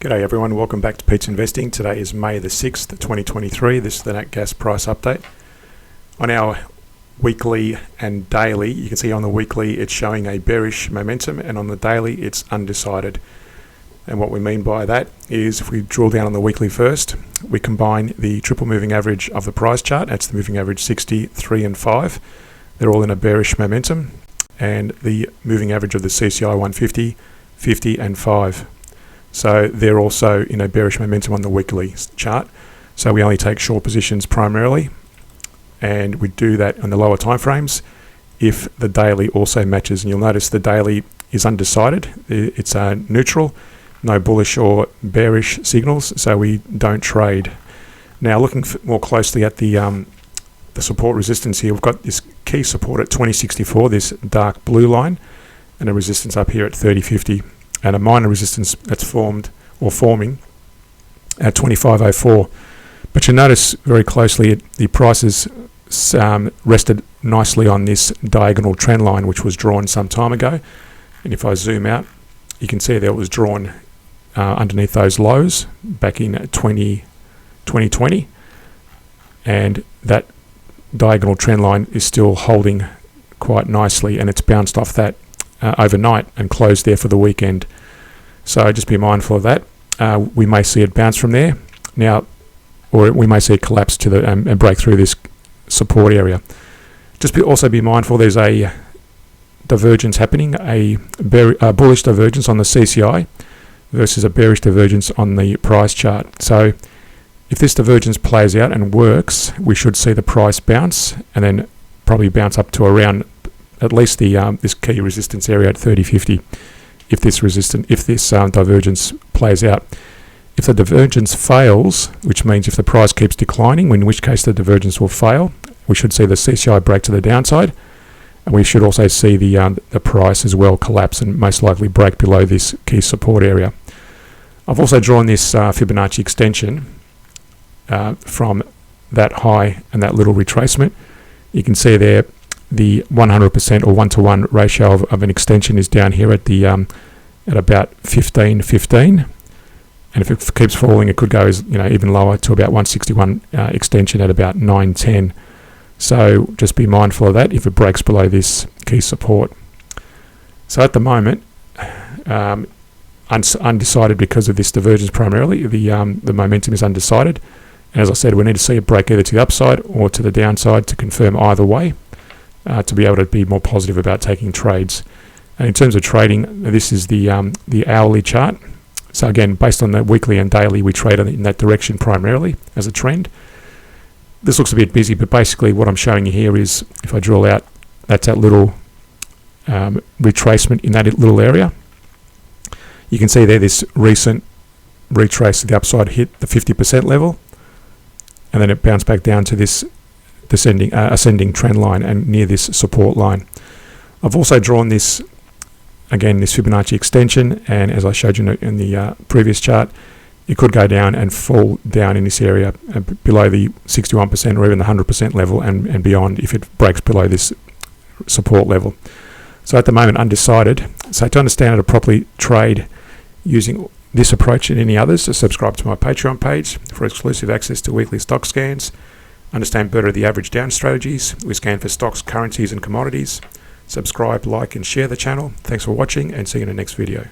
G'day everyone, welcome back to Pete's Investing. Today is May the 6th, 2023. This is the nat gas price update. On our weekly and daily, you can see on the weekly it's showing a bearish momentum, and on the daily it's undecided. And what we mean by that is, if we drill down on the weekly first, we combine the triple moving average of the price chart. That's the moving average 60, 3 and 5. They're all in a bearish momentum. And the moving average of the CCI 150, 50 and 5. So they're also in a bearish momentum on the weekly chart. So we only take short positions primarily, and we do that on the lower time frames if the daily also matches. And you'll notice the daily is undecided. It's neutral, no bullish or bearish signals, so we don't trade. Now looking more closely at the support resistance here, we've got this key support at 2064, this dark blue line, and a resistance up here at 3050. And a minor resistance that's formed or forming at 2504. But you notice very closely the prices rested nicely on this diagonal trend line, which was drawn some time ago. And if I zoom out, you can see that it was drawn underneath those lows back in 2020. And that diagonal trend line is still holding quite nicely, and it's bounced off that overnight and closed there for the weekend. So just be mindful of that. We may see it bounce from there now, or we may see it collapse to the and break through this support area. Also be mindful there's a divergence happening, a bullish divergence on the CCI versus a bearish divergence on the price chart. So if this divergence plays out and works, we should see the price bounce and then probably bounce up to around at least the this key resistance area at 3050. If this divergence plays out. If the divergence fails, which means if the price keeps declining, in which case the divergence will fail, we should see the CCI break to the downside, and we should also see the price as well collapse and most likely break below this key support area. I've also drawn this Fibonacci extension from that high and that little retracement. You can see there the 100% or 1-to-1 ratio of an extension is down here at the at about 15.15, and if it keeps falling, it could go even lower to about 161 extension at about 9.10. So just be mindful of that if it breaks below this key support. So at the moment, undecided because of this divergence primarily. The momentum is undecided, and as I said, we need to see it break either to the upside or to the downside to confirm either way. To be able to be more positive about taking trades. And in terms of trading, this is the hourly chart. So again, based on the weekly and daily, we trade in that direction primarily as a trend. This looks a bit busy, but basically what I'm showing you here is, if I drill out, that's that little retracement in that little area. You can see there this recent retrace to the upside hit the 50% level, and then it bounced back down to this ascending trend line and near this support line. I've also drawn this Fibonacci extension, and as I showed you in the previous chart, it could go down and fall down in this area below the 61% or even the 100% level and beyond if it breaks below this support level. So at the moment, undecided. So to understand how to properly trade using this approach and any others, subscribe to my Patreon page for exclusive access to weekly stock scans. Understand better the average down strategies. We scan for stocks, currencies and commodities. Subscribe, like and share the channel. Thanks for watching, and see you in the next video.